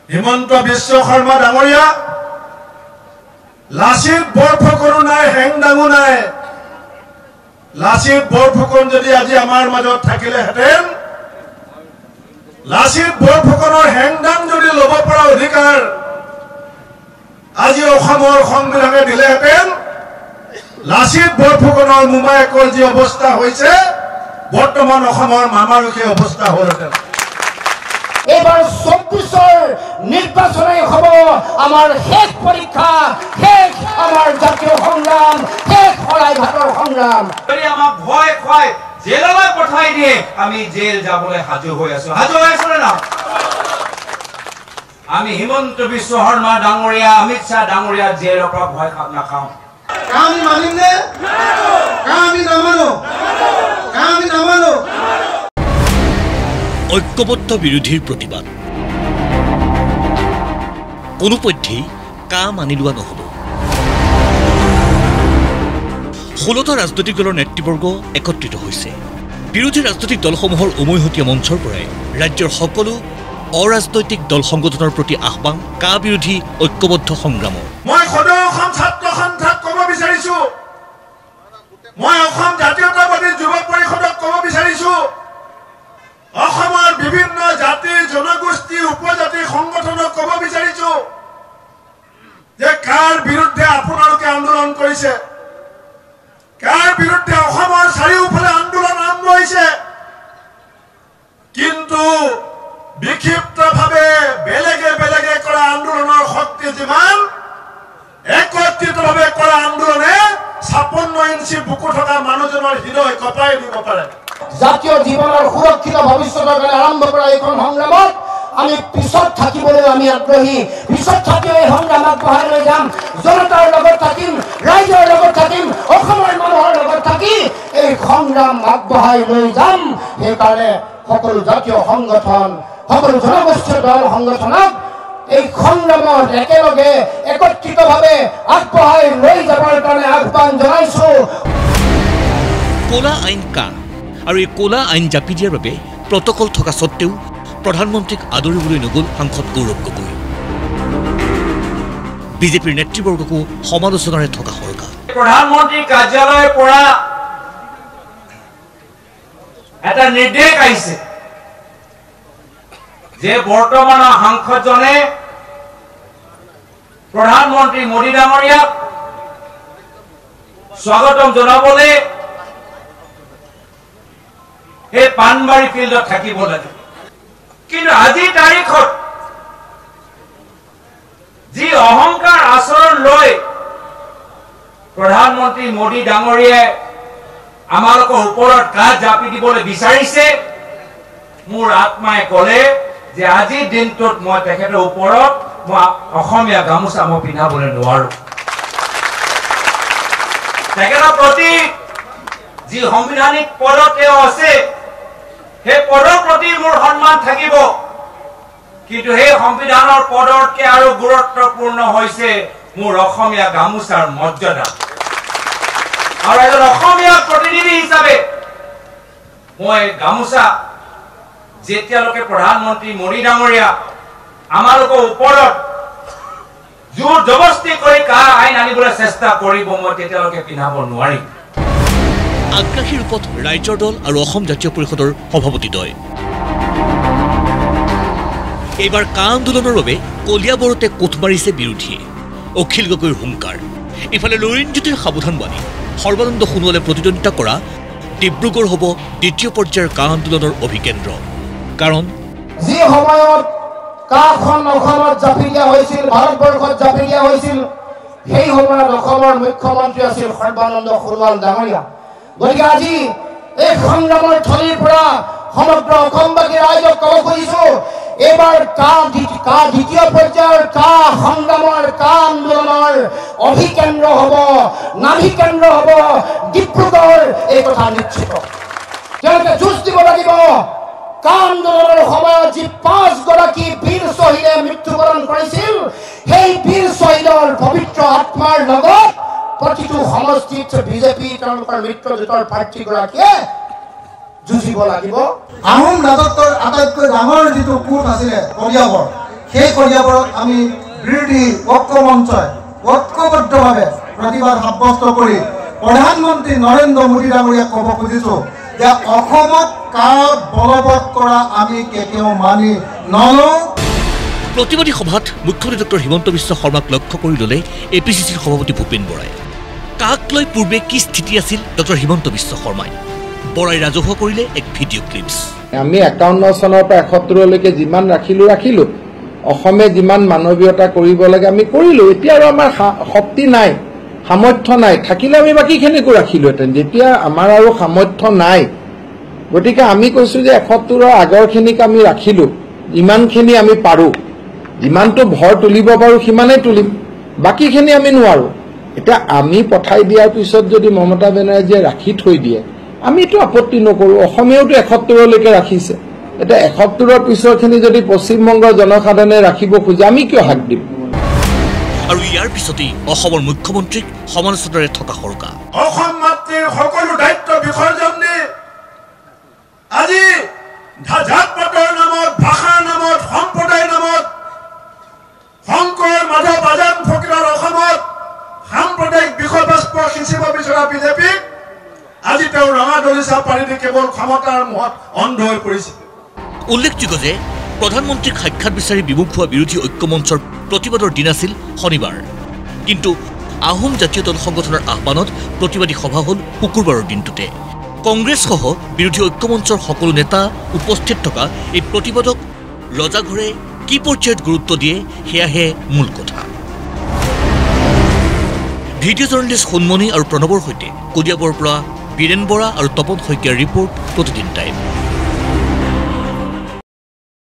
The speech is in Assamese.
হিমন্ত বিশ্ব শৰ্মা ডাঙৰীয়া লাচিত বৰফুকনো নাই, হেংদাঙো নাই। লাচিত বৰফুকন যদি আজি আমাৰ মাজত থাকিলেহেঁতেন, লাচিত বৰফুকনৰ হেংদাং যদি ল'ব পৰা অধিকাৰ আজি অসমৰ সংবিধানে দিলেহেঁতেন, লাচিত বৰফুকনৰ মোমায়েকৰ যি অৱস্থা হৈছে, বৰ্তমান অসমৰ মামাৰো সেই অৱস্থা হ'লহেঁতেন। এবাৰ 24 নিৰ্বাচনে হব আমাৰ শেষ পৰীক্ষা, শেষ আমাৰ জাতীয় সংগ্ৰাম, শেষ শৰাইঘাটৰ সংগ্ৰাম। আমাক ভয় খুৱাই জেললৈ পঠাই দিয়ে, আমি জেল যাবলৈ সাজু হৈ আছো। সাজু হৈ আছো না? আমি হিমন্ত বিশ্ব শৰ্মা ডাঙৰীয়া, অমিত শ্বাহ ডাঙৰীয়া জেলৰ পৰা ভয় নাখাওঁ। আমি মানিম নে? আমি নামানো, আমি নামানো। ঐক্যবদ্ধ বিৰোধীৰ প্ৰতিবাদ কোনোপধ্যেই মানি লোৱা নহ'ব। 16টা ৰাজনৈতিক দলৰ নেতৃবৰ্গ একত্ৰিত হৈছে। বিৰোধী ৰাজনৈতিক দলসমূহৰ উমৈহতীয়া মঞ্চৰ পৰাই ৰাজ্যৰ সকলো অৰাজনৈতিক দল সংগঠনৰ প্ৰতি আহ্বান বিৰোধী ঐক্যবদ্ধ সংগ্ৰামৰ। মই সদৌ অসম ছাত্ৰ সন্থাক ক'ব বিচাৰিছো, মই অসম জাতীয়তাবাদী যুৱ পৰিষদক ক'ব বিচাৰিছো, অসমৰ বিভিন্ন জাতি জনগোষ্ঠী উপজাতি সংগঠনক ক'ব বিচাৰিছো যে কাৰ বিৰুদ্ধে আপোনালোকে আন্দোলন কৰিছে, কাৰ বিৰুদ্ধে অসমৰ চাৰিওফালে আন্দোলন আৰম্ভ হৈছে, কিন্তু বিক্ষিপ্তভাৱে বেলেগে বেলেগে কৰা আন্দোলনৰ শক্তি যিমান, একত্ৰিতভাৱে কৰা আন্দোলনে 56 ইঞ্চি বুকু থকা মানুহজনৰ হৃদয় কঁপাই দিব পাৰে। জাতীয় জীৱনৰ সুৰক্ষিত ভৱিষ্যতৰ কাৰণে আৰম্ভ কৰা এইখন সংগ্ৰামত আমি পিছত থাকিবলৈ আমি আগ্ৰহী। পিছত থাকি এই সংগ্ৰাম আগবঢ়াই লৈ যাম। জনতাৰ লগত থাকিম, ৰাইজৰ লগত থাকিম, অসমৰ মানুহৰ লগত থাকি এই সংগ্ৰাম আগবঢ়াই লৈ যাম। সেইকাৰণে সকলো জাতীয় সংগঠন, সকলো জনগোষ্ঠীয় দল সংগঠনক এই সংগ্ৰামত একেলগে একত্ৰিতভাৱে আগবঢ়াই লৈ যাবৰ কাৰণে আহ্বান জনাইছো। ক'লা আইন আৰু এই ক'লা আইন জাপি দিয়াৰ বাবে প্ৰটকল থকা স্বত্তেও প্ৰধানমন্ত্ৰীক আদৰিবলৈ নগ'ল সাংসদ গৌৰৱ গগৈ। বিজেপিৰ নেতৃবৰ্গকো সমালোচনাৰে থকা সৰকা। প্ৰধানমন্ত্ৰী কাৰ্যালয়ৰ পৰা এটা নিৰ্দেশ আহিছে যে বৰ্তমানৰ সাংসদজনে প্ৰধানমন্ত্ৰী মোদী ডাঙৰীয়াক স্বাগতম জনাবলৈ এই পানবাৰী ফিল্ডত থাকিব লাগে। কিন্তু আজি তাৰিখত যি অহংকাৰ আচৰণ লৈ প্ৰধানমন্ত্ৰী মোদী ডাঙৰীয়াই আমালোকৰ ওপৰত গাত জাপি দিবলৈ বিচাৰিছে, মোৰ আত্মাই ক'লে যে আজিৰ দিনটোত মই তেখেতৰ ওপৰত মই অসমীয়া গামোচা মই পিন্ধাবলৈ নোৱাৰো। তেখেতৰ প্ৰতি যি সাংবিধানিক পদত তেওঁ আছে, সেই পদৰ প্ৰতি মোৰ সন্মান থাকিব, কিন্তু সেই সংবিধানৰ পদতকে আৰু গুৰুত্বপূৰ্ণ হৈছে মোৰ অসমীয়া গামোচাৰ মৰ্যাদা। আৰু এজন অসমীয়া প্ৰতিনিধি হিচাপে মই গামোচা যেতিয়ালৈকে প্ৰধানমন্ত্ৰী মোদী ডাঙৰীয়া আমালোকৰ ওপৰত জোৰ জবস্তি কৰি আইন আনিবলৈ চেষ্টা কৰিব, মই তেতিয়ালৈকে পিন্ধাব নোৱাৰিম। আগ্ৰাসী ৰূপত ৰাইজৰ দল আৰু অসম জাতীয় পৰিষদৰ সভাপতিদ্বয় এইবাৰ আন্দোলনৰ বাবে কলিয়াবৰতে কোঠ মাৰিছে বিৰোধীয়ে। অখিল গগৈৰ হুংকাৰ, ইফালে লৰিণজ্যোতিৰ সাৱধানবাণী। সৰ্বানন্দ সোণোৱালে প্ৰতিদ্বন্দ্বিতা কৰা ডিব্ৰুগড় হ'ব দ্বিতীয় পৰ্যায়ৰ আন্দোলনৰ অভিকেন্দ্ৰ। কাৰণ যি সময়ত কাখন অসমত জাপি দিয়া হৈছিল, ভাৰতবৰ্ষত জাপি দিয়া হৈছিল, সেই সময়ত অসমৰ মুখ্যমন্ত্ৰী আছিল সৰ্বানন্দ সোণোৱাল ডাঙৰীয়া। গতিকে আজি এই সংগ্ৰামৰ থলীৰ পৰা সমগ্ৰ অসমবাসী ৰাইজক ক'ব খুজিছো, এইবাৰ দ্বিতীয় পৰ্যায়ৰ সংগ্ৰামৰ আন্দোলনৰ অভিকেন্দ্ৰ হ'ব, নাভিকেন্দ্ৰ হ'ব ডিব্ৰুগড়, এই কথা নিশ্চিত। তেওঁলোকে যুঁজ দিব লাগিব। আন্দোলনৰ সময়ত যি 5 গৰাকী বীৰ শ্বহীদে মৃত্যুবৰণ কৰিছিল, সেই বীৰ শ্বহীদৰ পবিত্ৰ আত্মাৰ লগত প্ৰতিটো সমষ্টিত বিজেপি তেওঁলোকৰ মিত্ৰজোঁটৰ প্ৰাৰ্থীগৰাকীয়ে যুঁজিব লাগিব। আহোম ৰাজত্বৰ আটাইতকৈ ডাঙৰ যিটো কোট আছিলে কলিয়াবৰ, সেই কলিয়াবৰত আমি বিৰোধী ঐক্য মঞ্চই ঐক্যবদ্ধভাৱে প্ৰতিবাদ সাব্যস্ত কৰি প্ৰধানমন্ত্ৰী নৰেন্দ্ৰ মোদী ডাঙৰীয়াক ক'ব খুজিছোঁ যে অসমত কাক বলবৎ কৰা আমি কেতিয়াও মানি নলওঁ। প্ৰতিবাদী সভাত মুখ্যমন্ত্ৰী ডক্টৰ হিমন্ত বিশ্ব শৰ্মাক লক্ষ্য কৰি ল'লে APCCৰ সভাপতি ভূপেন বৰাই। কাক লৈ পূৰ্বে কি স্থিতি আছিল ডক্টৰ হিমন্ত বিশ্ব শৰ্মাই? বৰাই ৰাজহুৱা কৰিলে এক ভিডিঅ' ক্লিপছ। আমি 51 চনৰ পৰা 71লৈকে যিমান ৰাখিলোঁ অসমে যিমান মানৱীয়তা কৰিব লাগে আমি কৰিলোঁ। এতিয়া আৰু আমাৰ শক্তি নাই, সামৰ্থ্য নাই, থাকিলে আমি বাকীখিনিকো ৰাখিলোহেঁতেন। যেতিয়া আমাৰ আৰু সামৰ্থ্য নাই, গতিকে আমি কৈছোঁ যে 71ৰ আগৰখিনিক আমি ৰাখিলোঁ, ইমানখিনি আমি পাৰোঁ, যিমানটো ভৰ তুলিব পাৰোঁ সিমানেই তুলিম, বাকীখিনি আমি নোৱাৰোঁ। এতিয়া আমি পঠাই দিয়াৰ পিছত যদি মমতা বেনাৰ্জীয়ে ৰাখি থৈ দিয়ে আমিতো আপত্তি নকৰোঁ। অসমেওতো 71লৈকে ৰাখিছে। এতিয়া 71ৰ পিছৰখিনি যদি পশ্চিমবংগৰ জনসাধাৰণে ৰাখিব খোজে আমি কিয় হাক দিম? আৰু ইয়াৰ পিছতেই অসমৰ মুখ্যমন্ত্ৰীক সমালোচনাৰে থকা সৰকা। অসম মাতৃৰ সকলো দায়িত্ব বিসৰ্জন দি আজি জাত পাতৰ নামত, ভাষাৰ নামত, সম্প্ৰদায়ৰ নামত শংকৰ মাধৱ আজান ফকীৰৰ অসমত সাম্প্ৰদায়িক বিষয়বস্তু সিঁচিব বিচৰা বিজেপিক আজি তেওঁ ৰঙা দলিচা পাৰি দি কেৱল ক্ষমতাৰ মোহত অন্ধ হৈ পৰিছে। উল্লেখযোগ্য যে প্ৰধানমন্ত্ৰীক সাক্ষাৎ বিচাৰি বিমুখ হোৱা বিৰোধী ঐক্য মঞ্চৰ প্ৰতিবাদৰ দিন আছিল শনিবাৰ, কিন্তু আহোম জাতীয় দল সংগঠনৰ আহ্বানত প্ৰতিবাদী সভা হ'ল শুকুৰবাৰৰ দিনটোতে। কংগ্ৰেছসহ বিৰোধী ঐক্য মঞ্চৰ সকলো নেতা উপস্থিত থকা এই প্ৰতিবাদক ৰজাঘৰে কি পৰ্যায়ত গুৰুত্ব দিয়ে সেয়াহে মূল কথা। ভিডিঅ' জাৰ্নেলিষ্ট সোণমণি আৰু প্ৰণৱৰ সৈতে কলিয়াবৰৰ পৰা বীৰেন বৰা আৰু তপন শইকীয়াৰ ৰিপৰ্ট প্ৰতিদিন টাইম।